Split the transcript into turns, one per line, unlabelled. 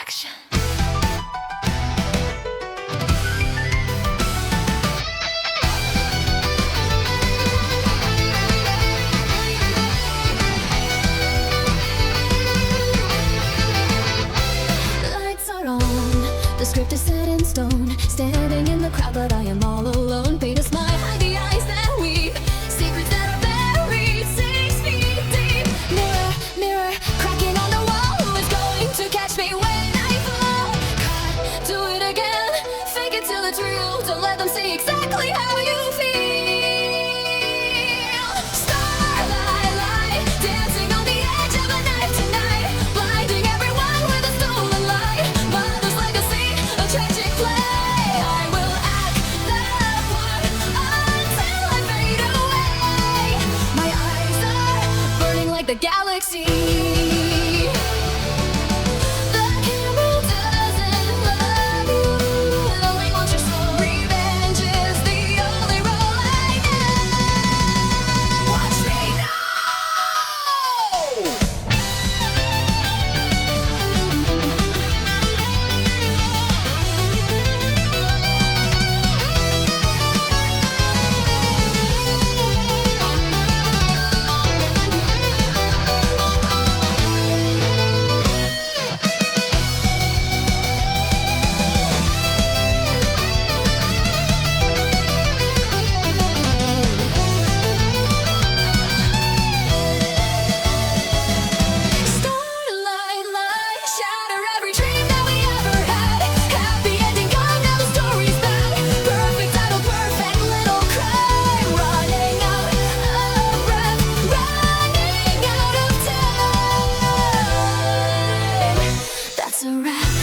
action. Lights are on, the script is set in stone. Standing in the crowd, but I am all alone. Paint a smile, hide the eyes that weep. Secrets that are buried 6 feet deep. Mirror, mirror, cracking on the wall. Who is going to catch me when I fall? Cut, do it again. Fake it till it's real. Don't let them see exactly how you feel. Starlight lie, dancing on the edge of a knife tonight. Blinding everyone with a stolen light. Mother's legacy, a tragic play. I will act the part until I fade away. My eyes are burning like the galaxy. The camera doesn't love you, it only wants your soul. Revenge is the only role I know. Watch me now. Starlight lie, shatter every dream that we ever had. Happy ending gone, now the story's bad. Perfect title, perfect little crime. Running out of breath, running out of time. That's a wrap.